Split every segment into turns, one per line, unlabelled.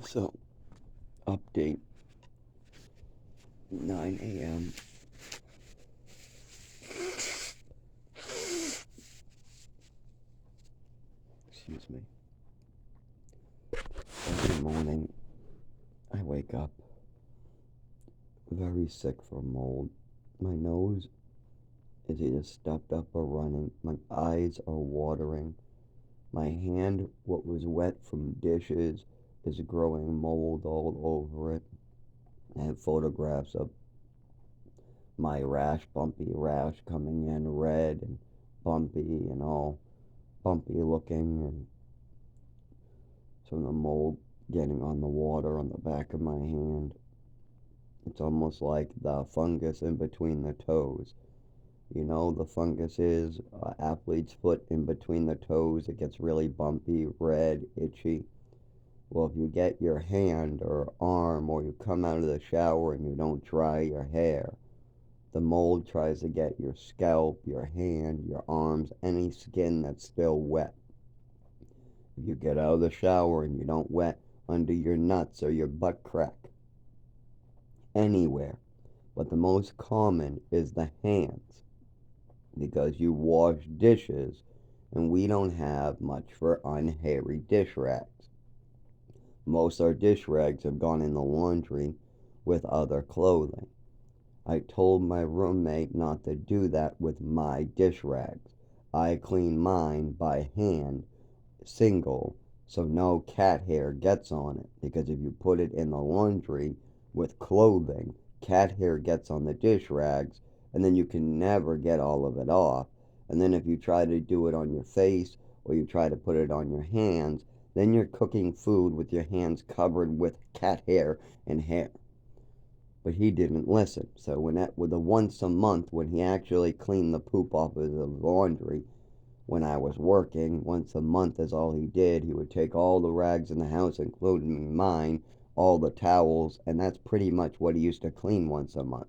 So, update 9 a.m. Excuse me. Every morning I wake up very sick from mold. My nose is either stuffed up or running. My eyes are watering. My hand, what was wet from dishes, is growing mold all over it. I have photographs of my rash, bumpy rash, coming in red and bumpy and all bumpy looking, and from the mold getting on the water on the back of my hand. It's almost like the fungus in between the toes. You know, the fungus is athlete's foot in between the toes. It gets really bumpy, red, itchy. Well, if you get your hand or arm, or you come out of the shower and you don't dry your hair, the mold tries to get your scalp, your hand, your arms, any skin that's still wet. If you get out of the shower and you don't wet under your nuts or your butt crack, anywhere. But the most common is the hands, because you wash dishes and we don't have much for unhairy dish rags. Most of our dish rags have gone in the laundry with other clothing. I told my roommate not to do that with my dish rags. I clean mine by hand, single, so no cat hair gets on it, because if you put it in the laundry with clothing, cat hair gets on the dish rags, and then you can never get all of it off. And then if you try to do it on your face, or you try to put it on your hands, then you're cooking food with your hands covered with cat hair and hair. But he didn't listen. So with the once a month, when he actually cleaned the poop off of the laundry, when I was working, once a month is all he did. He would take all the rags in the house, including mine, all the towels, and that's pretty much what he used to clean once a month.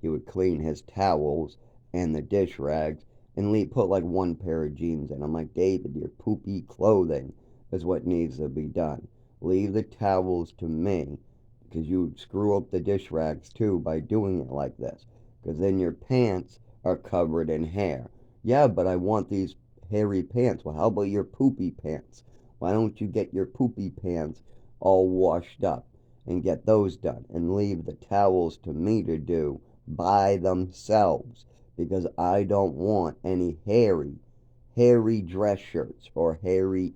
He would clean his towels and the dish rags and put like one pair of jeans in. I'm like, David, your poopy clothing is what needs to be done. Leave the towels to me, because you screw up the dish rags too by doing it like this, because then your pants are covered in hair. Yeah, but I want these hairy pants. Well, how about your poopy pants? Why don't you get your poopy pants all washed up and get those done, and leave the towels to me to do by themselves, because I don't want any hairy dress shirts or hairy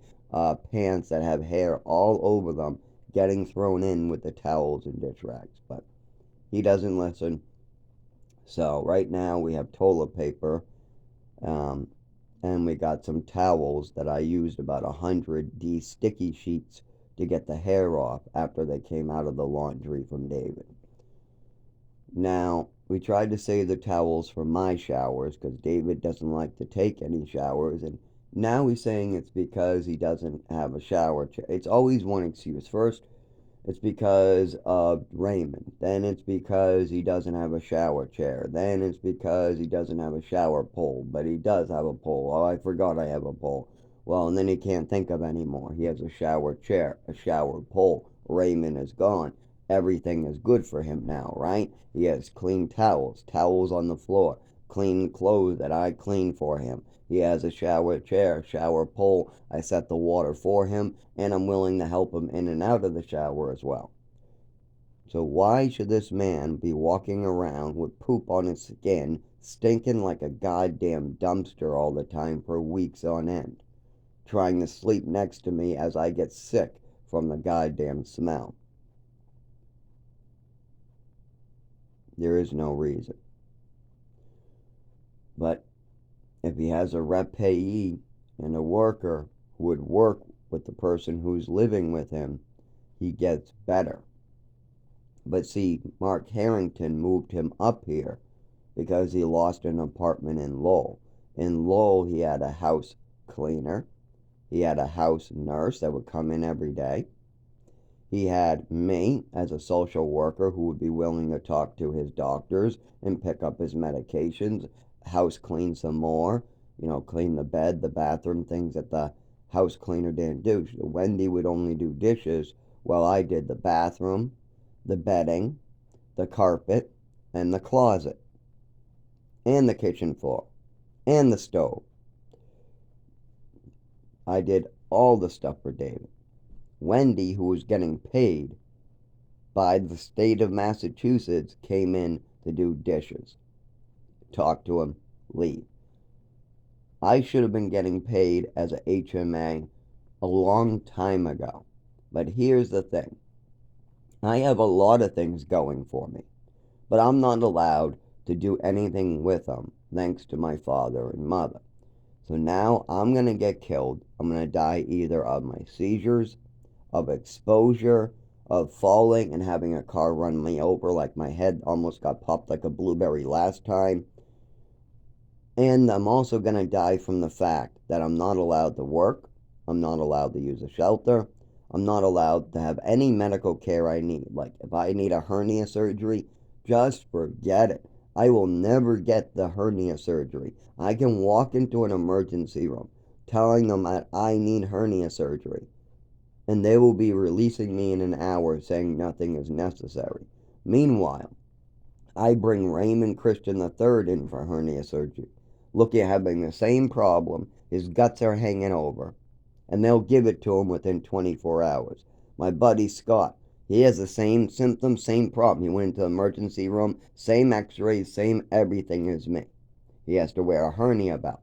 pants that have hair all over them getting thrown in with the towels and dish rags. But he doesn't listen. So right now we have toilet paper, um, and we got some towels that I used about 100 sticky sheets to get the hair off after they came out of the laundry from David. Now, we tried to save the towels for my showers, because David doesn't like to take any showers, and now he's saying it's because he doesn't have a shower chair. It's always one excuse. First, it's because of Raymond. Then it's because he doesn't have a shower chair. Then it's because he doesn't have a shower pole. But he does have a pole. Oh, I forgot I have a pole. Well, and then he can't think of any more. He has a shower chair, a shower pole. Raymond is gone. Everything is good for him now, right? He has clean towels, towels on the floor, clean clothes that I clean for him. He has a shower chair, shower pole. I set the water for him, and I'm willing to help him in and out of the shower as well. So why should this man be walking around with poop on his skin, stinking like a goddamn dumpster all the time for weeks on end, trying to sleep next to me as I get sick from the goddamn smell? There is no reason. But if he has a rep payee and a worker who would work with the person who's living with him, he gets better. But see, Mark Harrington moved him up here because he lost an apartment in Lowell. In Lowell, he had a house cleaner. He had a house nurse that would come in every day. He had me as a social worker who would be willing to talk to his doctors and pick up his medications, house clean some more, clean the bed, the bathroom, things that the house cleaner didn't do. Wendy would only do dishes, Well, I did the bathroom, the bedding, the carpet, and the closet, and the kitchen floor, and the stove. I did all the stuff for David. Wendy, who was getting paid by the state of Massachusetts, came in to do dishes. Talk to him, leave. I should have been getting paid as a HMA a long time ago. But here's the thing. I have a lot of things going for me, but I'm not allowed to do anything with them, thanks to my father and mother. So now I'm going to get killed. I'm going to die either of my seizures, of exposure, of falling and having a car run me over, like my head almost got popped like a blueberry last time. And I'm also going to die from the fact that I'm not allowed to work. I'm not allowed to use a shelter. I'm not allowed to have any medical care I need. Like if I need a hernia surgery, just forget it. I will never get the hernia surgery. I can walk into an emergency room telling them that I need hernia surgery, and they will be releasing me in an hour saying nothing is necessary. Meanwhile, I bring Raymond Christian III in for hernia surgery. Look at having the same problem. His guts are hanging over, and they'll give it to him within 24 hours. My buddy Scott, he has the same symptoms, same problem. He went into the emergency room, same x-rays, same everything as me. He has to wear a hernia belt.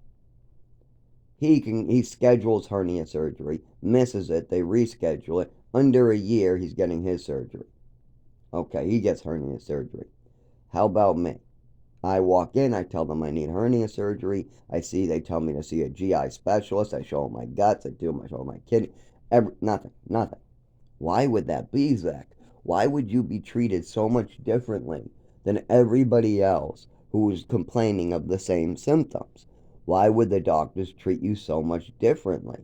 He schedules hernia surgery, misses it, they reschedule it. Under a year, he's getting his surgery. Okay, he gets hernia surgery. How about me? I walk in, I tell them I need hernia surgery. They tell me to see a GI specialist. I show them my guts, I show them my kidney. Nothing. Why would that be, Zach? Why would you be treated so much differently than everybody else who is complaining of the same symptoms? Why would the doctors treat you so much differently?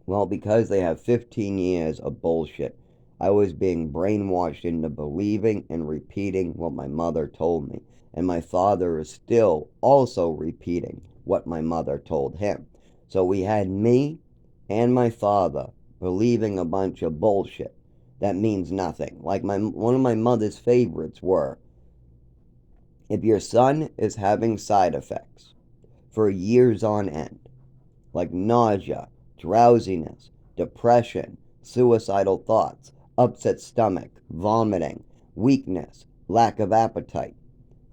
Well, because they have 15 years of bullshit. I was being brainwashed into believing and repeating what my mother told me. And my father is still also repeating what my mother told him. So we had me and my father believing a bunch of bullshit that means nothing. Like one of my mother's favorites were, if your son is having side effects for years on end, like nausea, drowsiness, depression, suicidal thoughts, upset stomach, vomiting, weakness, lack of appetite,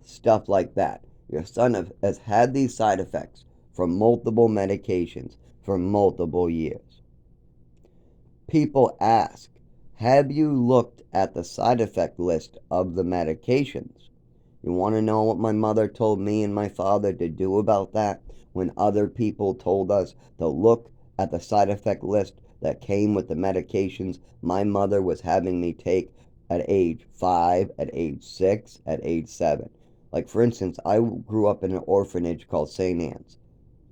stuff like that. Your son has had these side effects from multiple medications for multiple years. People ask, have you looked at the side effect list of the medications? You want to know what my mother told me and my father to do about that when other people told us to look at the side effect list that came with the medications my mother was having me take at age 5, at age 6, at age 7? Like, for instance, I grew up in an orphanage called St. Anne's.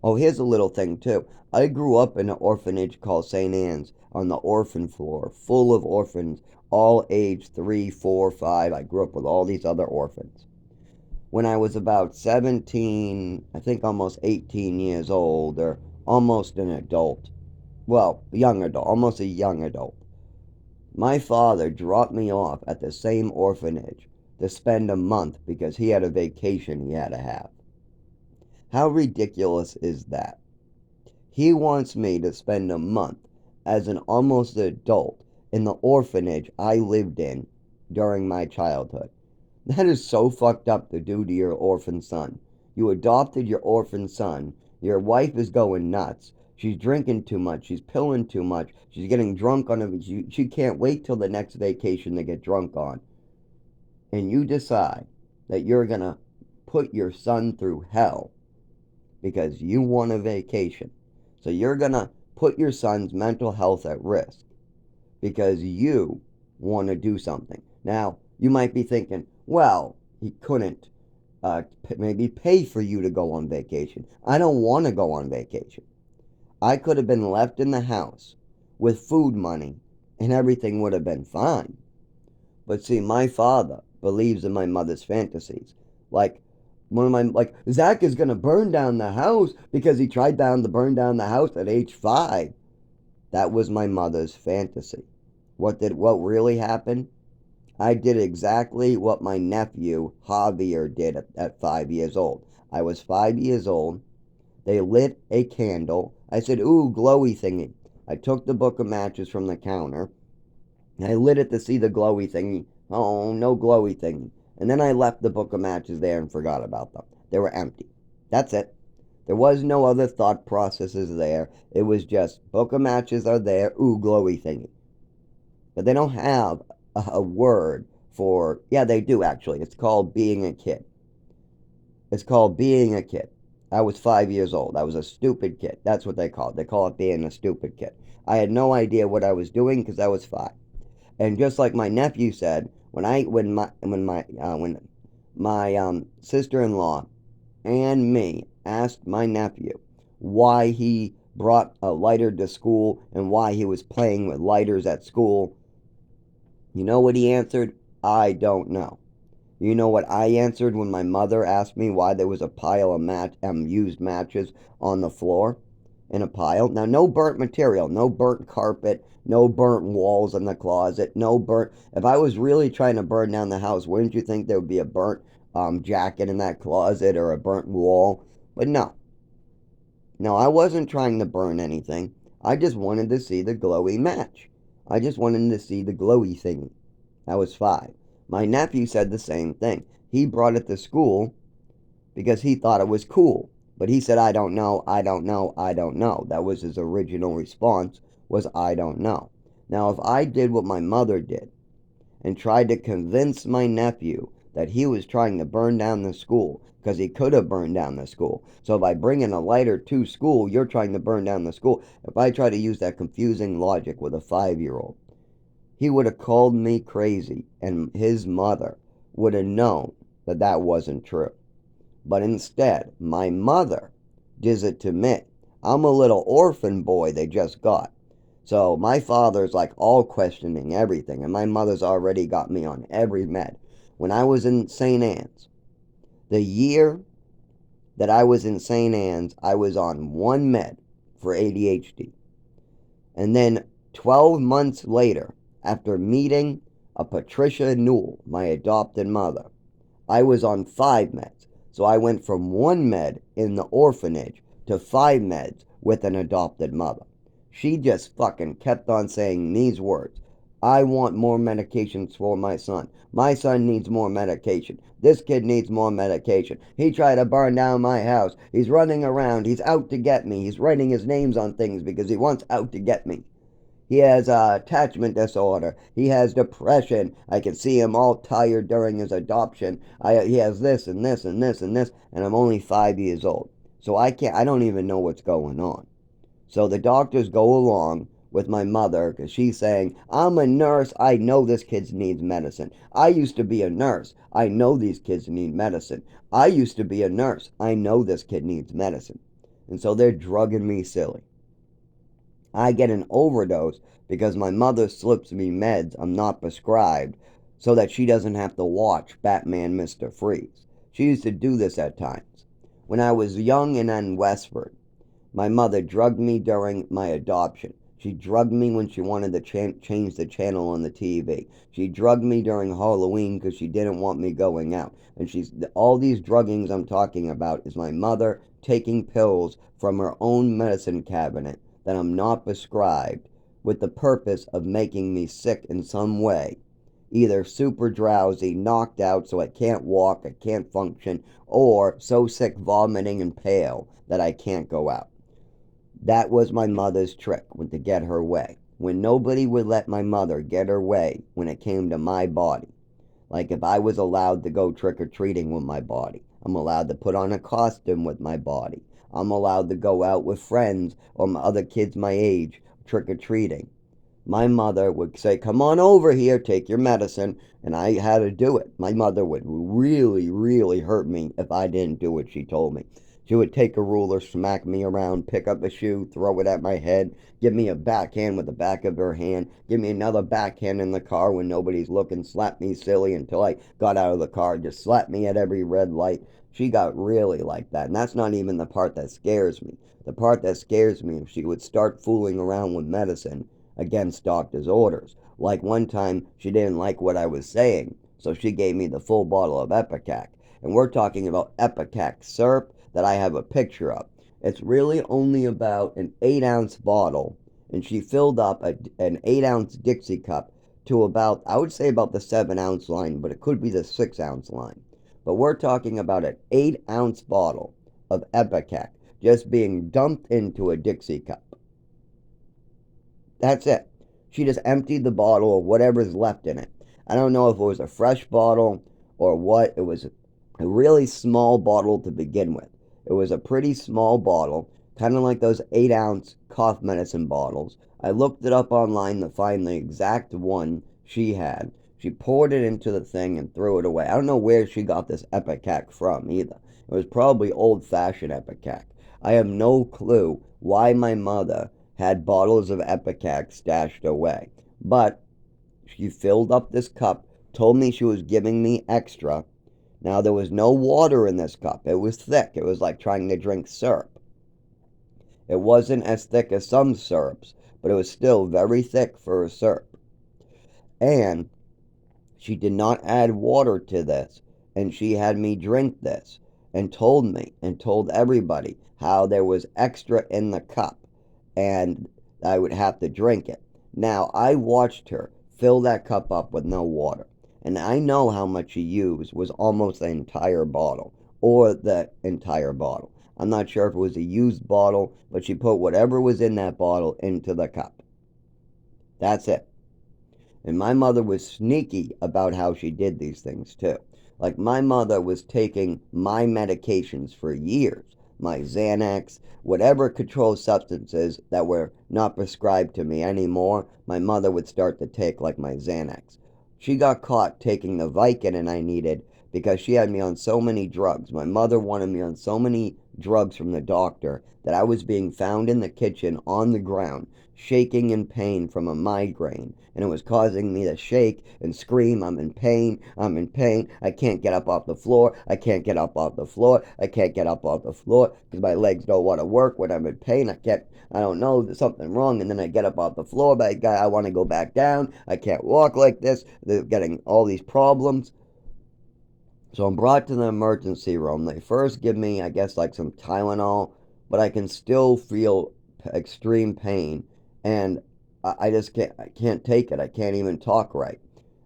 Oh, here's a little thing, too. I grew up in an orphanage called St. Anne's on the orphan floor, full of orphans, all age 3, 4, 5. I grew up with all these other orphans. When I was about 17, I think almost 18 years old, or almost an adult, well, young adult, almost a young adult, my father dropped me off at the same orphanage to spend a month because he had a vacation he had to have. How ridiculous is that? He wants me to spend a month as an almost adult in the orphanage I lived in during my childhood. That is so fucked up to do to your orphan son. You adopted your orphan son. Your wife is going nuts. She's drinking too much. She's pilling too much. She's getting drunk on it. She can't wait till the next vacation to get drunk on. And you decide that you're going to put your son through hell because you want a vacation. So you're going to put your son's mental health at risk because you want to do something. Now, you might be thinking, well, he couldn't maybe pay for you to go on vacation. I don't want to go on vacation. I could have been left in the house with food money and everything would have been fine. But see, my father believes in my mother's fantasies. Like, Zach is going to burn down the house because he tried to burn down the house at age 5. That was my mother's fantasy. What really happened? I did exactly what my nephew Javier did at 5 years old. I was 5 years old. They lit a candle. I said, "Ooh, glowy thingy." I took the book of matches from the counter. I lit it to see the glowy thingy. Oh, no glowy thingy. And then I left the book of matches there and forgot about them. They were empty. That's it. There was no other thought processes there. It was just book of matches are there. Ooh, glowy thingy. But they don't have a word for, yeah, they do actually. It's called being a kid. It's called being a kid. I was 5 years old. I was a stupid kid. That's what they call it. They call it being a stupid kid. I had no idea what I was doing because I was five. And just like my nephew said, when my sister-in-law and me asked my nephew why he brought a lighter to school and why he was playing with lighters at school, you know what he answered? I don't know. You know what I answered when my mother asked me why there was a pile of used matches on the floor in a pile? Now, no burnt material, no burnt carpet, no burnt walls in the closet, no burnt. If I was really trying to burn down the house, wouldn't you think there would be a burnt jacket in that closet or a burnt wall? But no, no, I wasn't trying to burn anything. I just wanted to see the glowy match. I just wanted to see the glowy thing. I was five. My nephew said the same thing. He brought it to school because he thought it was cool. But he said, I don't know, I don't know, I don't know. That was his original response, was I don't know. Now, if I did what my mother did and tried to convince my nephew that he was trying to burn down the school, because he could have burned down the school. So by bringing a lighter to school, you're trying to burn down the school. If I try to use that confusing logic with a 5-year-old, he would have called me crazy, and his mother would have known that that wasn't true. But instead, my mother does it to me. I'm a little orphan boy they just got. So my father's like all questioning everything, and my mother's already got me on every med. When I was in St. Anne's, the year that I was in St. Anne's, I was on one med for ADHD. And then 12 months later, after meeting a Patricia Newell, my adopted mother, I was on 5 meds. So I went from one med in the orphanage to 5 meds with an adopted mother. She just fucking kept on saying these words. I want more medications for my son. My son needs more medication. This kid needs more medication. He tried to burn down my house. He's running around. He's out to get me. He's writing his names on things because he wants out to get me. He has attachment disorder. He has depression. I can see him all tired during his adoption. He has this and this and this and this, and I'm only 5 years old. So I can't, I don't even know what's going on. So the doctors go along with my mother because she's saying, I'm a nurse. I know this kid needs medicine. I used to be a nurse. I know these kids need medicine. I used to be a nurse. I know this kid needs medicine. And so they're drugging me silly. I get an overdose because my mother slips me meds I'm not prescribed so that she doesn't have to watch Batman Mr. Freeze. She used to do this at times. When I was young and in Westford, my mother drugged me during my adoption. She drugged me when she wanted to change the channel on the TV. She drugged me during Halloween because she didn't want me going out. And all these druggings I'm talking about is my mother taking pills from her own medicine cabinet that I'm not prescribed with the purpose of making me sick in some way. Either super drowsy, knocked out so I can't walk, I can't function, or so sick, vomiting, and pale that I can't go out. That was my mother's trick to get her way. When nobody would let my mother get her way when it came to my body. Like if I was allowed to go trick-or-treating with my body. I'm allowed to put on a costume with my body. I'm allowed to go out with friends or other kids my age trick-or-treating. My mother would say, come on over here, take your medicine, and I had to do it. My mother would really, really hurt me if I didn't do what she told me. She would take a ruler, smack me around, pick up a shoe, throw it at my head, give me a backhand with the back of her hand, give me another backhand in the car when nobody's looking, slap me silly until I got out of the car, just slap me at every red light. She got really like that, and that's not even the part that scares me. The part that scares me, if she would start fooling around with medicine, against doctor's orders. Like one time, she didn't like what I was saying, so she gave me the full bottle of Epicac. And we're talking about Epicac syrup that I have a picture of. It's really only about an 8-ounce bottle, and she filled up an 8-ounce Dixie cup to about, I would say about the 7-ounce line, but it could be the 6-ounce line. But we're talking about an 8-ounce bottle of Epicac just being dumped into a Dixie cup. That's it. She just emptied the bottle of whatever's left in it. I don't know if it was a fresh bottle or what. It was a really small bottle to begin with. It was a pretty small bottle, kind of like those 8-ounce cough medicine bottles. I looked it up online to find the exact one she had. She poured it into the thing and threw it away. I don't know where she got this Epicac from either. It was probably old-fashioned Epicac. I have no clue why my mother had bottles of Epicac stashed away. But she filled up this cup, told me she was giving me extra. Now, there was no water in this cup. It was thick. It was like trying to drink syrup. It wasn't as thick as some syrups, but it was still very thick for a syrup. And she did not add water to this, and she had me drink this and told me and told everybody how there was extra in the cup and I would have to drink it. Now, I watched her fill that cup up with no water, and I know how much she used was almost the entire bottle, or the entire bottle. I'm not sure if it was a used bottle, but she put whatever was in that bottle into the cup. That's it. And my mother was sneaky about how she did these things too. Like my mother was taking my medications for years, my Xanax, whatever controlled substances that were not prescribed to me anymore, my mother would start to take like my Xanax. She got caught taking the Vicodin I needed because she had me on so many drugs. My mother wanted me on so many drugs from the doctor that I was being found in the kitchen on the ground, shaking in pain from a migraine, and it was causing me to shake and scream, I'm in pain, I'm in pain, I can't get up off the floor, I can't get up off the floor, I can't get up off the floor, because my legs don't want to work when I'm in pain, I don't know, there's something wrong, and then I get up off the floor, but I want to go back down, I can't walk like this, they're getting all these problems. So I'm brought to the emergency room. They first give me, I guess, like some Tylenol, but I can still feel extreme pain, and I just can't take it. I can't even talk right.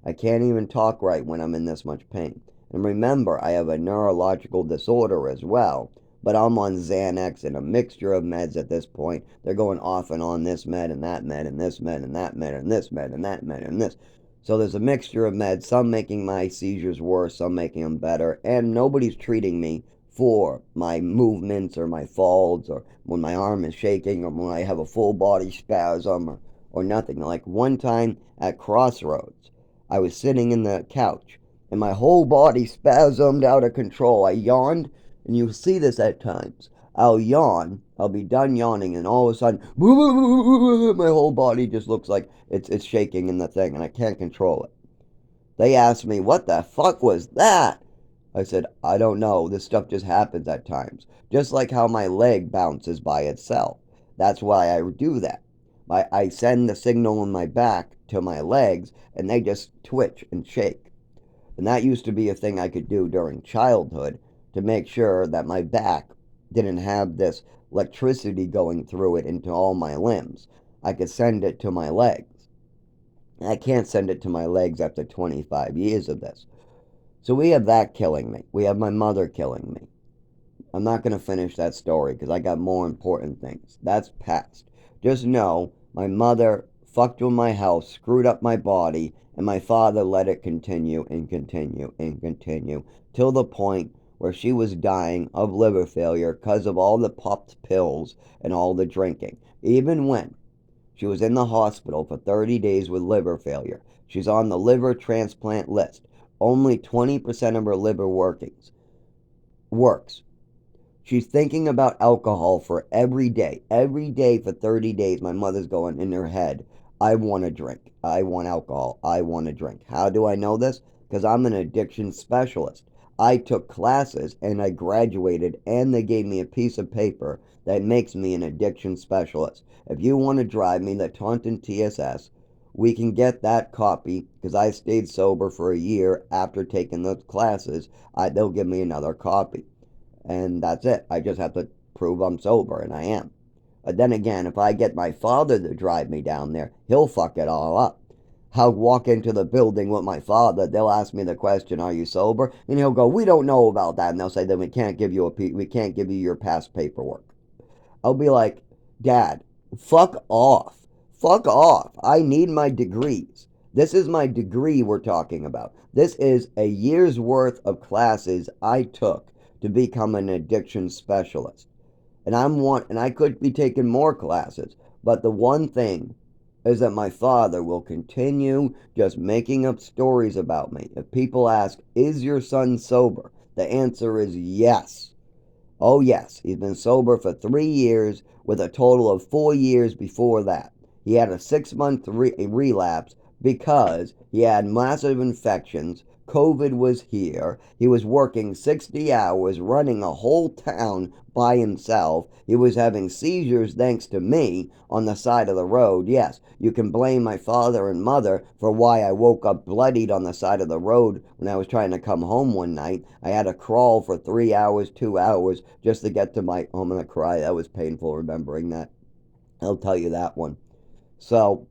I can't even talk right when I'm in this much pain. And remember, I have a neurological disorder as well, but I'm on Xanax and a mixture of meds at this point. They're going off and on this med and that med and this med and that med and this med and that med and this. So there's a mixture of meds, some making my seizures worse, some making them better, and nobody's treating me for my movements or my falls or when my arm is shaking or when I have a full body spasm or nothing. Like one time at Crossroads, I was sitting in the couch and my whole body spasmed out of control. I yawned, and you see this at times. I'll yawn, I'll be done yawning, and all of a sudden, my whole body just looks like it's shaking in the thing, and I can't control it. They asked me, what the fuck was that? I said, I don't know. This stuff just happens at times. Just like how my leg bounces by itself. That's why I do that. I send the signal in my back to my legs, and they just twitch and shake. And that used to be a thing I could do during childhood to make sure that my back didn't have this electricity going through it into all my limbs. I could send it to my legs. I can't send it to my legs after 25 years of this. So we have that killing me. We have my mother killing me. I'm not going to finish that story because I got more important things. That's past. Just know my mother fucked with my health, screwed up my body, and my father let it continue and continue and continue till the point where she was dying of liver failure because of all the popped pills and all the drinking. Even when she was in the hospital for 30 days with liver failure, she's on the liver transplant list. Only 20% of her liver works. She's thinking about alcohol for every day. Every day for 30 days, my mother's going in her head, I want to drink. I want alcohol. I want to drink. How do I know this? Because I'm an addiction specialist. I took classes and I graduated, and they gave me a piece of paper that makes me an addiction specialist. If you want to drive me the Taunton TSS, we can get that copy because I stayed sober for a year after taking those classes. They'll give me another copy. And that's it. I just have to prove I'm sober, and I am. But then again, if I get my father to drive me down there, he'll fuck it all up. I'll walk into the building with my father. They'll ask me the question, "Are you sober?" And he'll go, "We don't know about that." And they'll say, "Then we can't give you your past paperwork." I'll be like, "Dad, fuck off. Fuck off. I need my degrees. This is my degree we're talking about. This is a year's worth of classes I took to become an addiction specialist. And I could be taking more classes, but the one thing is that my father will continue just making up stories about me. If people ask, "Is your son sober?" the answer is yes. Oh, yes, he's been sober for 3 years with a total of 4 years before that. He had a 6 month relapse because he had massive infections. COVID was here. He was working 60 hours, running a whole town by himself. He was having seizures thanks to me on the side of the road. Yes, you can blame my father and mother for why I woke up bloodied on the side of the road when I was trying to come home one night. I had to crawl for 3 hours, 2 hours just to get to my. Oh, I'm going to cry. That was painful remembering that. I'll tell you that one. So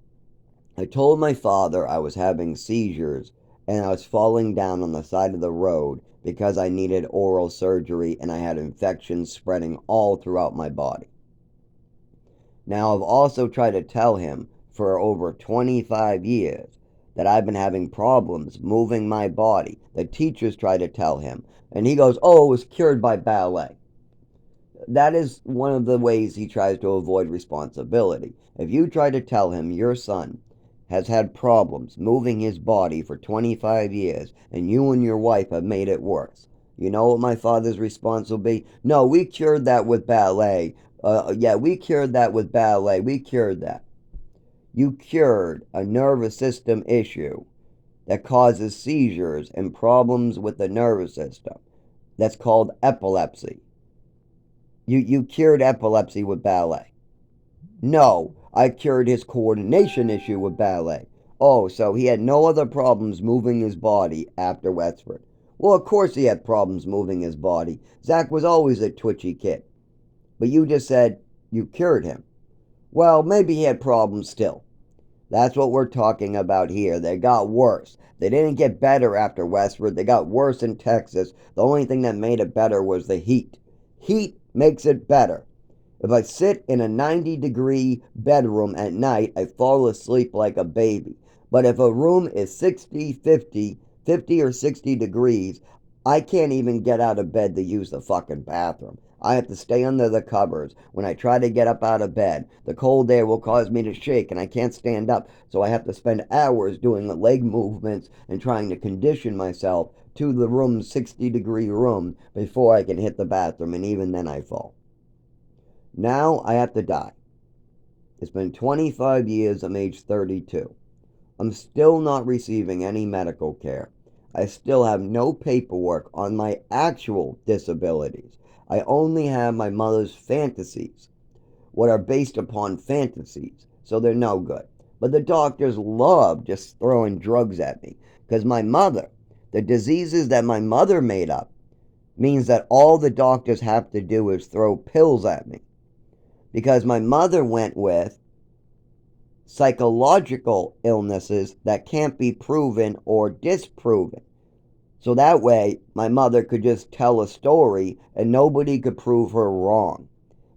I told my father I was having seizures and I was falling down on the side of the road because I needed oral surgery and I had infections spreading all throughout my body. Now, I've also tried to tell him for over 25 years that I've been having problems moving my body. The teachers try to tell him, and he goes, "Oh, it was cured by ballet." That is one of the ways he tries to avoid responsibility. If you try to tell him your son has had problems moving his body for 25 years and you and your wife have made it worse, you know what my father's response will be? "No, we cured that with ballet. Yeah, we cured that with ballet. We cured that." You cured a nervous system issue that causes seizures and problems with the nervous system. That's called epilepsy. You cured epilepsy with ballet. "No, I cured his coordination issue with ballet." Oh, so he had no other problems moving his body after Wexford. Well, of course he had problems moving his body. Zach was always a twitchy kid. But you just said you cured him. Well, maybe he had problems still. That's what we're talking about here. They got worse. They didn't get better after Westford. They got worse in Texas. The only thing that made it better was the heat. Heat makes it better. If I sit in a 90-degree bedroom at night, I fall asleep like a baby. But if a room is 60, 50 or 60 degrees, I can't even get out of bed to use the fucking bathroom. I have to stay under the covers. When I try to get up out of bed, the cold air will cause me to shake and I can't stand up. So I have to spend hours doing the leg movements and trying to condition myself to the room's 60-degree room before I can hit the bathroom, and even then I fall. Now I have to die. It's been 25 years. I'm age 32. I'm still not receiving any medical care. I still have no paperwork on my actual disabilities. I only have my mother's fantasies, what are based upon fantasies, so they're no good. But the doctors love just throwing drugs at me because my mother, the diseases that my mother made up, means that all the doctors have to do is throw pills at me. Because my mother went with psychological illnesses that can't be proven or disproven. So that way, my mother could just tell a story and nobody could prove her wrong.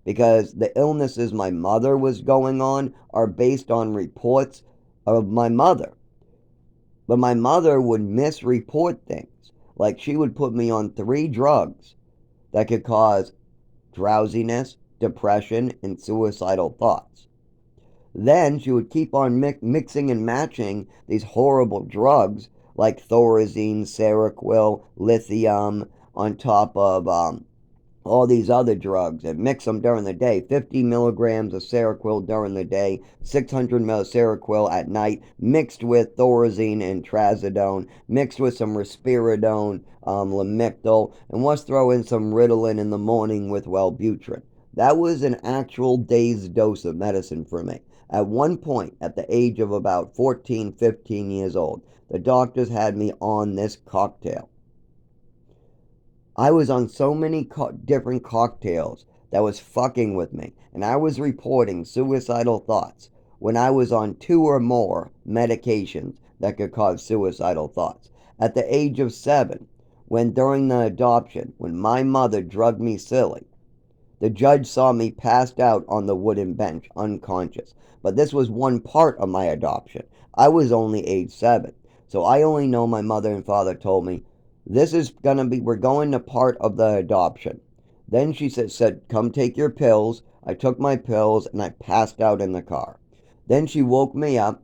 Because the illnesses my mother was going on are based on reports of my mother. But my mother would misreport things. Like she would put me on 3 drugs that could cause drowsiness, depression, and suicidal thoughts. Then she would keep on mixing and matching these horrible drugs like Thorazine, Seroquel, lithium, on top of all these other drugs and mix them during the day. 50 milligrams of Seroquel during the day, 600 ml Seroquel at night, mixed with Thorazine and Trazodone, mixed with some Risperidone, Lamictal, and let's throw in some Ritalin in the morning with Wellbutrin. That was an actual day's dose of medicine for me. At one point, at the age of about 14, 15 years old, the doctors had me on this cocktail. I was on so many different cocktails that was fucking with me, and I was reporting suicidal thoughts when I was on two or more medications that could cause suicidal thoughts. At the age of 7, when during the adoption, when my mother drugged me silly, the judge saw me passed out on the wooden bench, unconscious. But this was one part of my adoption. I was only age 7. So I only know my mother and father told me, this is going to be, we're going to part of the adoption. Then she said, come take your pills. I took my pills and I passed out in the car. Then she woke me up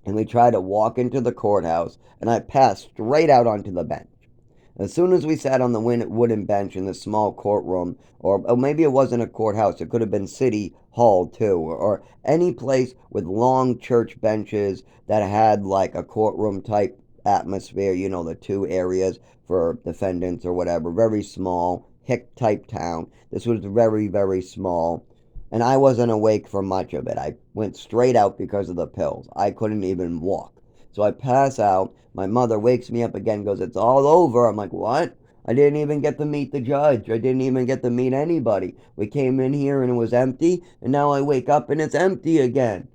and we tried to walk into the courthouse and I passed straight out onto the bench. As soon as we sat on the wooden bench in the small courtroom, or maybe it wasn't a courthouse, it could have been City Hall too, or any place with long church benches that had like a courtroom type atmosphere, you know, the two areas for defendants or whatever, very small, hick type town. This was very, very small. And I wasn't awake for much of it. I went straight out because of the pills. I couldn't even walk. So I pass out. My mother wakes me up again, goes, it's all over. I'm like, what? I didn't even get to meet the judge. I didn't even get to meet anybody. We came in here and it was empty, and now I wake up and it's empty again.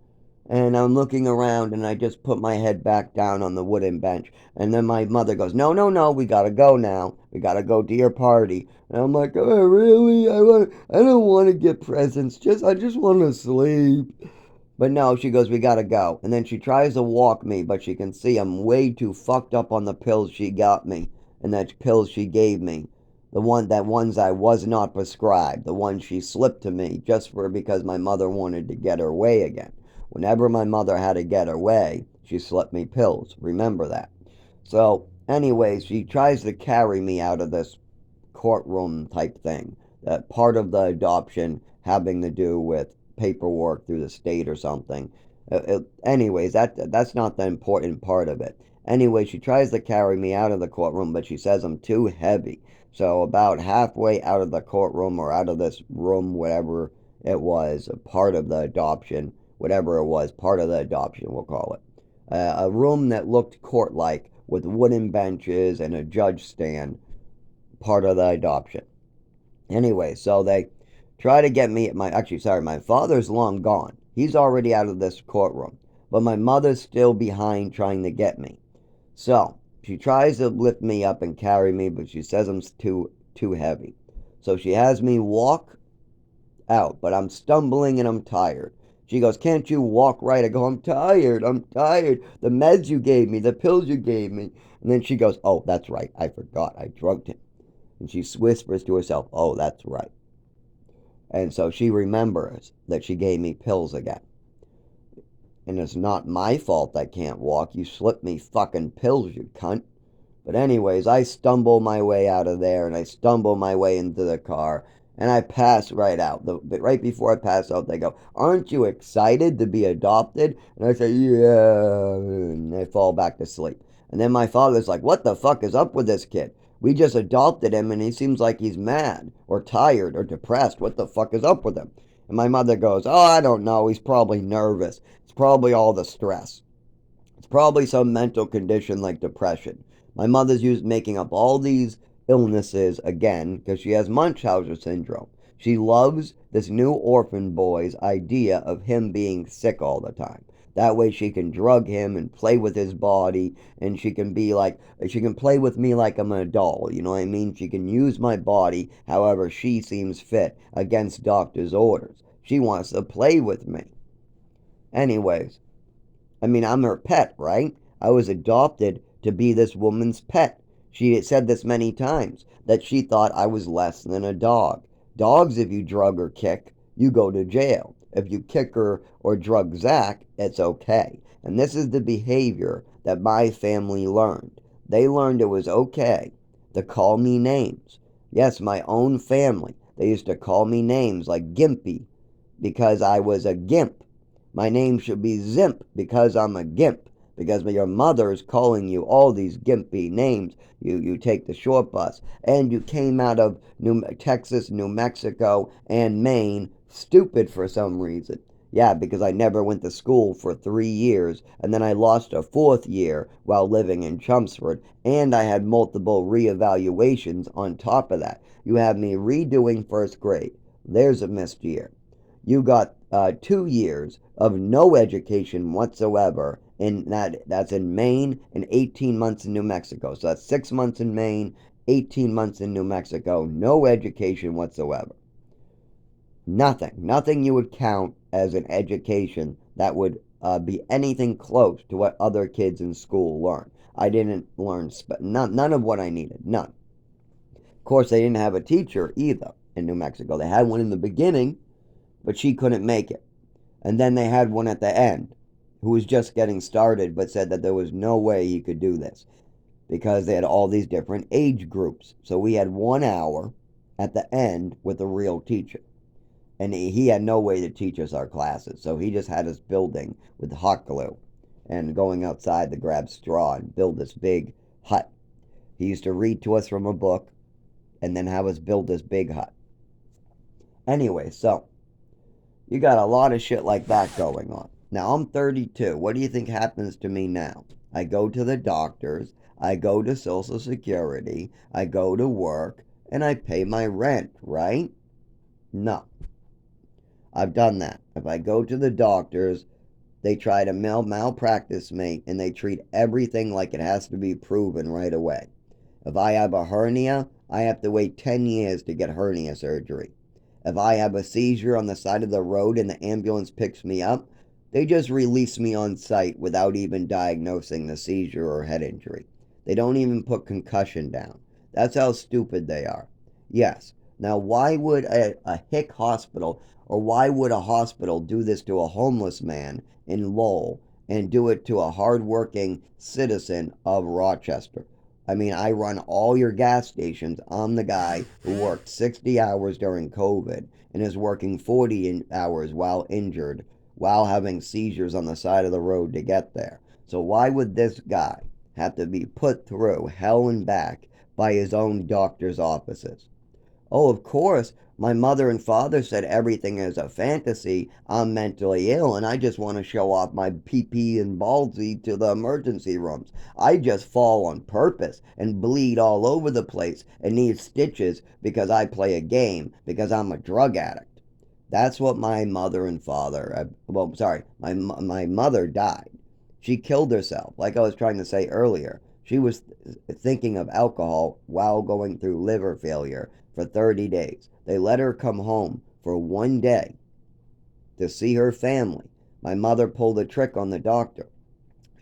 And I'm looking around and I just put my head back down on the wooden bench. And then my mother goes, no, no, no, we gotta go now. We gotta go to your party. And I'm like, oh, really? I don't want to get presents. I just want to sleep. But no, she goes, we gotta go. And then she tries to walk me, but she can see I'm way too fucked up on the pills she got me and that pills she gave me. That ones I was not prescribed, the ones she slipped to me just for because my mother wanted to get her way again. Whenever my mother had to get her way, she slipped me pills. Remember that. So, anyways, she tries to carry me out of this courtroom type thing. That part of the adoption having to do with paperwork through the state or something. Anyways, that's not the important part of it. Anyway, she tries to carry me out of the courtroom, but she says I'm too heavy. So about halfway out of the courtroom or out of this room, whatever it was, a part of the adoption, whatever it was, part of the adoption, we'll call it. A room that looked court-like with wooden benches and a judge stand, part of the adoption. Anyway, so they try to get me, my father's long gone. He's already out of this courtroom. But my mother's still behind trying to get me. So, she tries to lift me up and carry me, but she says I'm too heavy. So she has me walk out, but I'm stumbling and I'm tired. She goes, can't you walk right? I go, I'm tired. The meds you gave me, the pills you gave me. And then she goes, oh, that's right. I forgot. I drugged him. And she whispers to herself, oh, that's right. And so she remembers that she gave me pills again. And it's not my fault I can't walk. You slipped me fucking pills, you cunt. But anyways, I stumble my way out of there and I stumble my way into the car and I pass right out. But right before I pass out, they go, aren't you excited to be adopted? And I say, yeah. And I fall back to sleep. And then my father's like, what the fuck is up with this kid? We just adopted him and he seems like he's mad or tired or depressed. What the fuck is up with him? And my mother goes, oh, I don't know. He's probably nervous. It's probably all the stress. It's probably some mental condition like depression. My mother's making up all these illnesses again because she has Munchausen syndrome. She loves this new orphan boy's idea of him being sick all the time. That way she can drug him and play with his body and she can play with me like I'm a doll, you know what I mean? She can use my body however she seems fit against doctor's orders. She wants to play with me. Anyways, I'm her pet, right? I was adopted to be this woman's pet. She said this many times, that she thought I was less than a dog. Dogs, if you drug or kick, you go to jail. If you kick or drug Zach, it's okay. And this is the behavior that my family learned. They learned it was okay to call me names. Yes, my own family. They used to call me names like Gimpy because I was a gimp. My name should be Zimp because I'm a gimp. Because your mother's calling you all these gimpy names. You take the short bus. And you came out of Texas, New Mexico, and Maine stupid for some reason. Yeah, because I never went to school for 3 years, and then I lost a fourth year while living in Chelmsford, and I had multiple reevaluations on top of that. You have me redoing first grade. There's a missed year. You got 2 years of no education whatsoever, and that's in Maine and 18 months in New Mexico. So that's 6 months in Maine, 18 months in New Mexico, no education whatsoever. Nothing you would count as an education that would be anything close to what other kids in school learn. I didn't learn none of what I needed. None. Of course, they didn't have a teacher either in New Mexico. They had one in the beginning, but she couldn't make it. And then they had one at the end who was just getting started but said that there was no way he could do this because they had all these different age groups. So we had 1 hour at the end with a real teacher. And he had no way to teach us our classes. So he just had us building with hot glue and going outside to grab straw and build this big hut. He used to read to us from a book and then have us build this big hut. Anyway, so you got a lot of shit like that going on. Now I'm 32. What do you think happens to me now? I go to the doctors, I go to Social Security, I go to work, and I pay my rent, right? No. I've done that. If I go to the doctors, they try to malpractice me and they treat everything like it has to be proven right away. If I have a hernia, I have to wait 10 years to get hernia surgery. If I have a seizure on the side of the road and the ambulance picks me up, they just release me on site without even diagnosing the seizure or head injury. They don't even put concussion down. That's how stupid they are. Yes. Now, why would a hick hospital or why would a hospital do this to a homeless man in Lowell and do it to a hardworking citizen of Rochester? I mean, I run all your gas stations. I'm the guy who worked 60 hours during COVID and is working 40 hours while injured, while having seizures on the side of the road to get there. So why would this guy have to be put through hell and back by his own doctor's offices? Oh, of course, my mother and father said everything is a fantasy. I'm mentally ill and I just want to show off my pee and ballsy to the emergency rooms. I just fall on purpose and bleed all over the place and need stitches because I play a game because I'm a drug addict. That's what my mother and father, well, sorry, my mother died. She killed herself, like I was trying to say earlier. She was thinking of alcohol while going through liver failure for 30 days. They let her come home for 1 day to see her family. My mother pulled a trick on the doctor.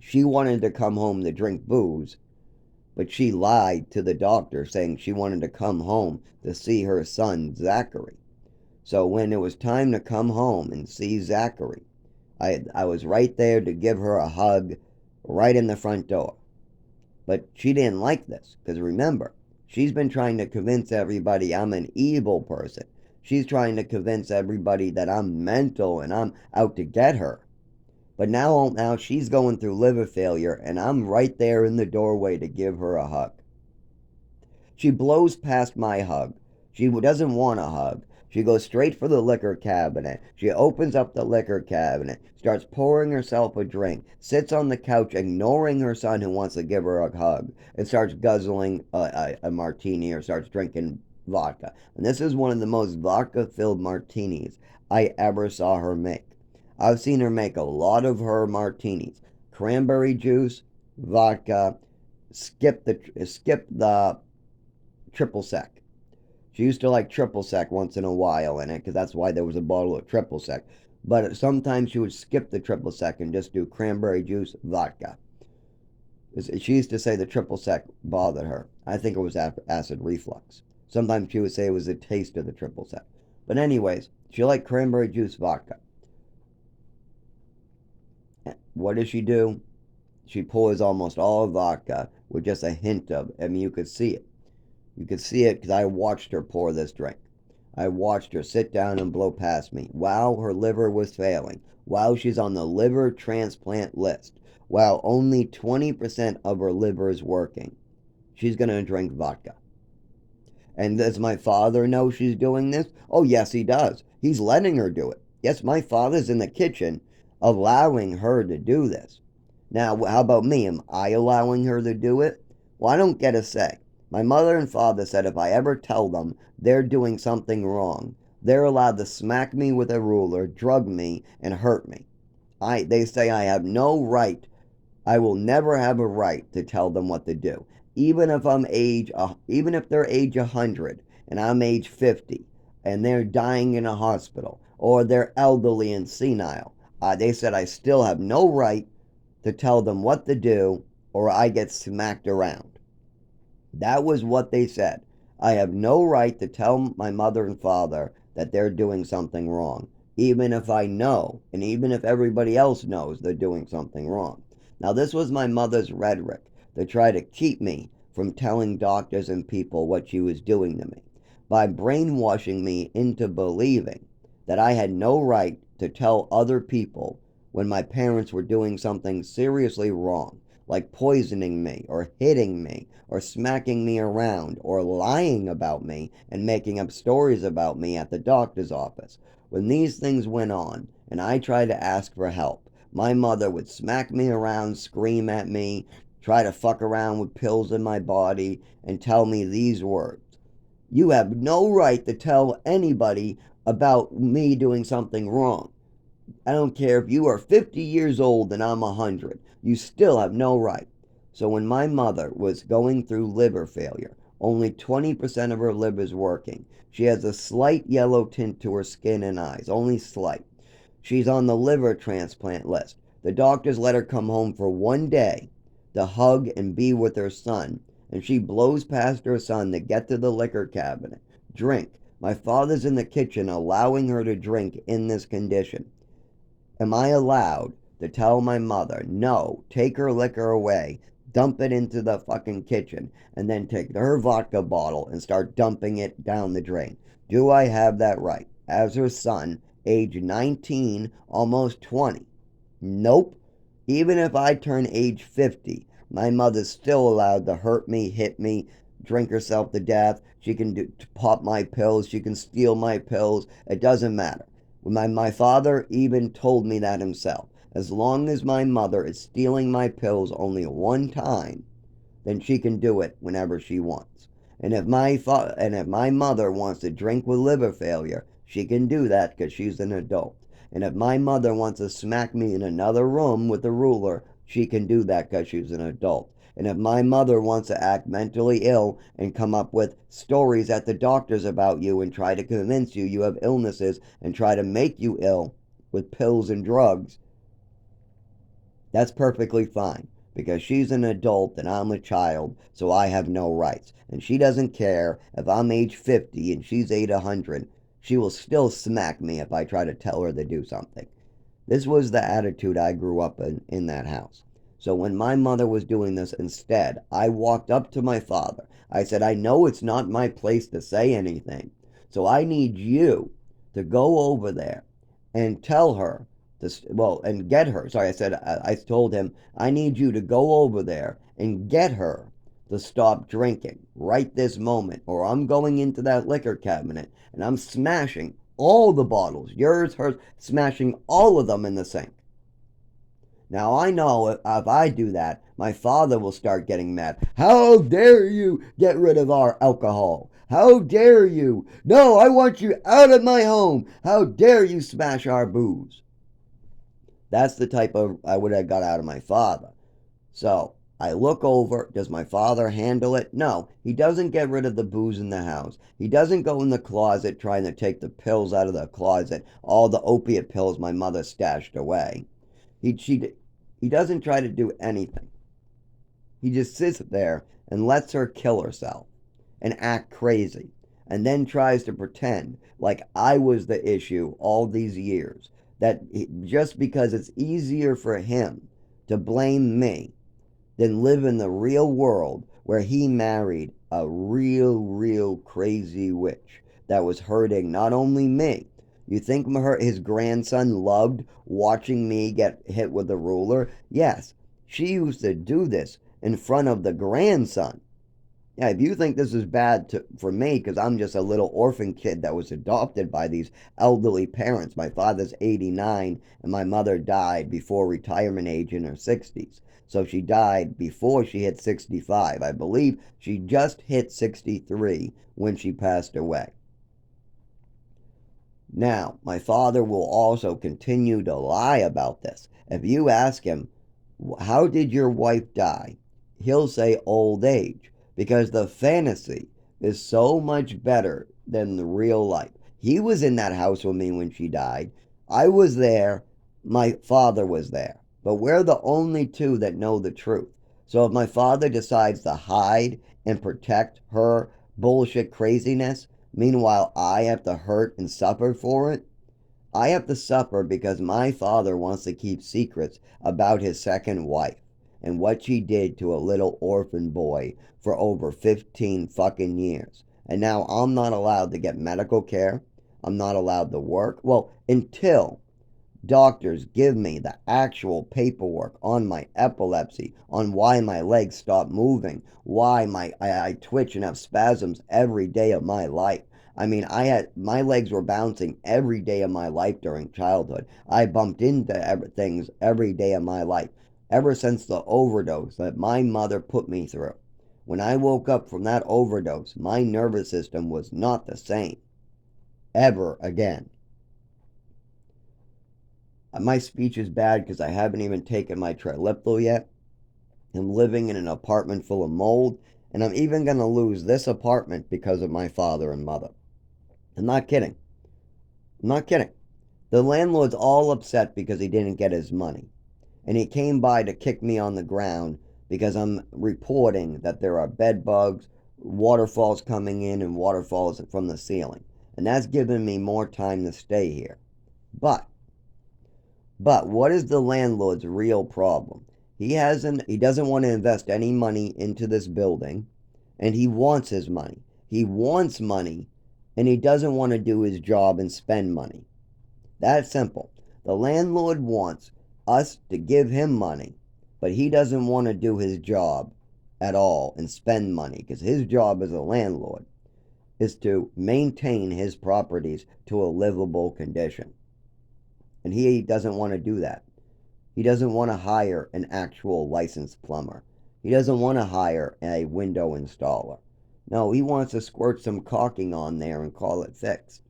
She wanted to come home to drink booze, but she lied to the doctor saying she wanted to come home to see her son, Zachary. So when it was time to come home and see Zachary, I was right there to give her a hug right in the front door. But she didn't like this, because remember, she's been trying to convince everybody I'm an evil person. She's trying to convince everybody that I'm mental and I'm out to get her. But now she's going through liver failure and I'm right there in the doorway to give her a hug. She blows past my hug. She doesn't want a hug. She goes straight for the liquor cabinet. She opens up the liquor cabinet, starts pouring herself a drink, sits on the couch ignoring her son who wants to give her a hug, and starts guzzling a martini or starts drinking vodka. And this is one of the most vodka-filled martinis I ever saw her make. I've seen her make a lot of her martinis. Cranberry juice, vodka, skip the triple sec. She used to like triple sec once in a while in it because that's why there was a bottle of triple sec. But sometimes she would skip the triple sec and just do cranberry juice, vodka. She used to say the triple sec bothered her. I think it was acid reflux. Sometimes she would say it was the taste of the triple sec. But anyways, she liked cranberry juice, vodka. What does she do? She pours almost all vodka with just a hint of, I mean, you could see it. You could see it because I watched her pour this drink. I watched her sit down and blow past me while her liver was failing, while she's on the liver transplant list, while only 20% of her liver is working. She's going to drink vodka. And does my father know she's doing this? Oh, yes, he does. He's letting her do it. Yes, my father's in the kitchen allowing her to do this. Now, how about me? Am I allowing her to do it? Well, I don't get a say. My mother and father said if I ever tell them they're doing something wrong, they're allowed to smack me with a ruler, drug me, and hurt me. They say I have no right. I will never have a right to tell them what to do. Even if they're age 100 and I'm age 50 and they're dying in a hospital or they're elderly and senile, they said I still have no right to tell them what to do or I get smacked around. That was what they said. I have no right to tell my mother and father that they're doing something wrong, even if I know, and even if everybody else knows they're doing something wrong. Now, this was my mother's rhetoric to try to keep me from telling doctors and people what she was doing to me by brainwashing me into believing that I had no right to tell other people when my parents were doing something seriously wrong, like poisoning me or hitting me or smacking me around or lying about me and making up stories about me at the doctor's office. When these things went on and I tried to ask for help, my mother would smack me around, scream at me, try to fuck around with pills in my body, and tell me these words: "You have no right to tell anybody about me doing something wrong. I don't care if you are 50 years old and I'm 100. You still have no right." So when my mother was going through liver failure, only 20% of her liver's working. She has a slight yellow tint to her skin and eyes, only slight. She's on the liver transplant list. The doctors let her come home for one day to hug and be with her son, and she blows past her son to get to the liquor cabinet. Drink. My father's in the kitchen allowing her to drink in this condition. Am I allowed to tell my mother, no, take her liquor away, dump it into the fucking kitchen, and then take her vodka bottle and start dumping it down the drain? Do I have that right as her son, age 19, almost 20? Nope. Even if I turn age 50, my mother's still allowed to hurt me, hit me, drink herself to death. She can pop my pills. She can steal my pills. It doesn't matter. My father even told me that himself. As long as my mother is stealing my pills only one time, then she can do it whenever she wants. And if my mother wants to drink with liver failure, she can do that because she's an adult. And if my mother wants to smack me in another room with a ruler, she can do that because she's an adult. And if my mother wants to act mentally ill and come up with stories at the doctors about you and try to convince you you have illnesses and try to make you ill with pills and drugs, that's perfectly fine because she's an adult and I'm a child, so I have no rights. And she doesn't care if I'm age 50 and she's age 100. She will still smack me if I try to tell her to do something. This was the attitude I grew up in that house. So when my mother was doing this, instead, I walked up to my father. I said, I know it's not my place to say anything, so I need you to go over there and tell her and get her. Sorry, I told him, I need you to go over there and get her to stop drinking right this moment, or I'm going into that liquor cabinet and I'm smashing all the bottles, yours, hers, smashing all of them in the sink. Now I know if I do that, my father will start getting mad. How dare you get rid of our alcohol? How dare you? No, I want you out of my home. How dare you smash our booze? That's the type of I would have got out of my father. So I look over. Does my father handle it? No, he doesn't get rid of the booze in the house. He doesn't go in the closet trying to take the pills out of the closet, all the opiate pills my mother stashed away. He doesn't try to do anything. He just sits there and lets her kill herself and act crazy, and then tries to pretend like I was the issue all these years. Just because it's easier for him to blame me than live in the real world where he married a real crazy witch that was hurting not only me. You think his grandson loved watching me get hit with a ruler? Yes, she used to do this in front of the grandson. Yeah, if you think this is bad for me, because I'm just a little orphan kid that was adopted by these elderly parents. My father's 89 and my mother died before retirement age in her 60s. So she died before she hit 65. I believe she just hit 63 when she passed away. Now, my father will also continue to lie about this. If you ask him, how did your wife die? He'll say old age, because the fantasy is so much better than the real life. He was in that house with me when she died. I was there. My father was there. But we're the only two that know the truth. So if my father decides to hide and protect her bullshit craziness, meanwhile I have to hurt and suffer for it, I have to suffer because my father wants to keep secrets about his second wife and what she did to a little orphan boy for over 15 fucking years. And now I'm not allowed to get medical care. I'm not allowed to work. Well, until doctors give me the actual paperwork on my epilepsy, on why my legs stop moving, why I twitch and have spasms every day of my life. I mean, my legs were bouncing every day of my life during childhood. I bumped into things every day of my life, ever since the overdose that my mother put me through. When I woke up from that overdose, my nervous system was not the same ever again. My speech is bad because I haven't even taken my Trileptal yet. I'm living in an apartment full of mold, and I'm even going to lose this apartment because of my father and mother. I'm not kidding. I'm not kidding. The landlord's all upset because he didn't get his money. And he came by to kick me on the ground because I'm reporting that there are bed bugs, waterfalls coming in, and waterfalls from the ceiling. And that's given me more time to stay here. But what is the landlord's real problem? He doesn't want to invest any money into this building, and he wants his money. He wants money, and he doesn't want to do his job and spend money. That's simple. The landlord wants us to give him money, but he doesn't want to do his job at all and spend money, because his job as a landlord is to maintain his properties to a livable condition. And he doesn't want to do that. He doesn't want to hire an actual licensed plumber. He doesn't want to hire a window installer. No, he wants to squirt some caulking on there and call it fixed.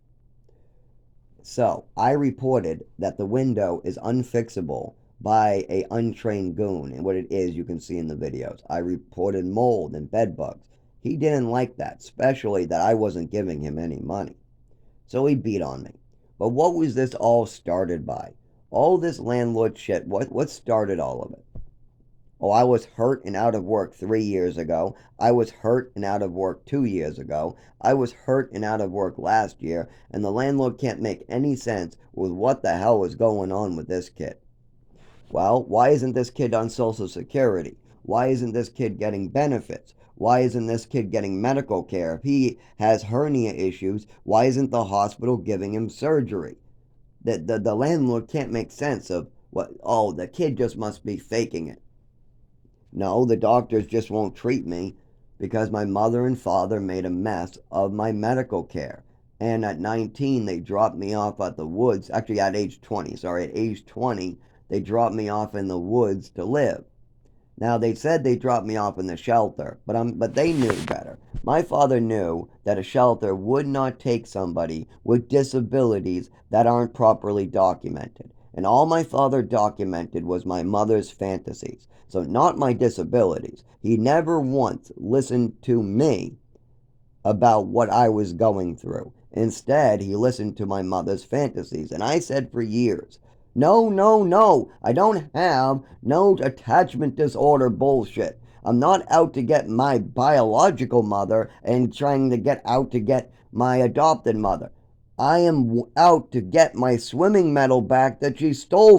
So, I reported that the window is unfixable by a untrained goon. And what it is, you can see in the videos. I reported mold and bed bugs. He didn't like that, especially that I wasn't giving him any money. So he beat on me. But what was this all started by? All this landlord shit, what started all of it? Oh, I was hurt and out of work 3 years ago. I was hurt and out of work 2 years ago. I was hurt and out of work last year, and the landlord can't make any sense with what the hell is going on with this kid. Well, why isn't this kid on Social Security? Why isn't this kid getting benefits? Why isn't this kid getting medical care? If he has hernia issues, why isn't the hospital giving him surgery? The landlord can't make sense of the kid just must be faking it. No, the doctors just won't treat me because my mother and father made a mess of my medical care. And at 19, they dropped me off at the woods. Actually, at age 20, at age 20, they dropped me off in the woods to live. Now, they said they dropped me off in the shelter, but they knew better. My father knew that a shelter would not take somebody with disabilities that aren't properly documented. And all my father documented was my mother's fantasies. So not my disabilities. He never once listened to me about what I was going through. Instead, he listened to my mother's fantasies. And I said for years, no, no, no, I don't have no attachment disorder bullshit. I'm not out to get my biological mother and trying to get out to get my adopted mother. I am out to get my swimming medal back that she stole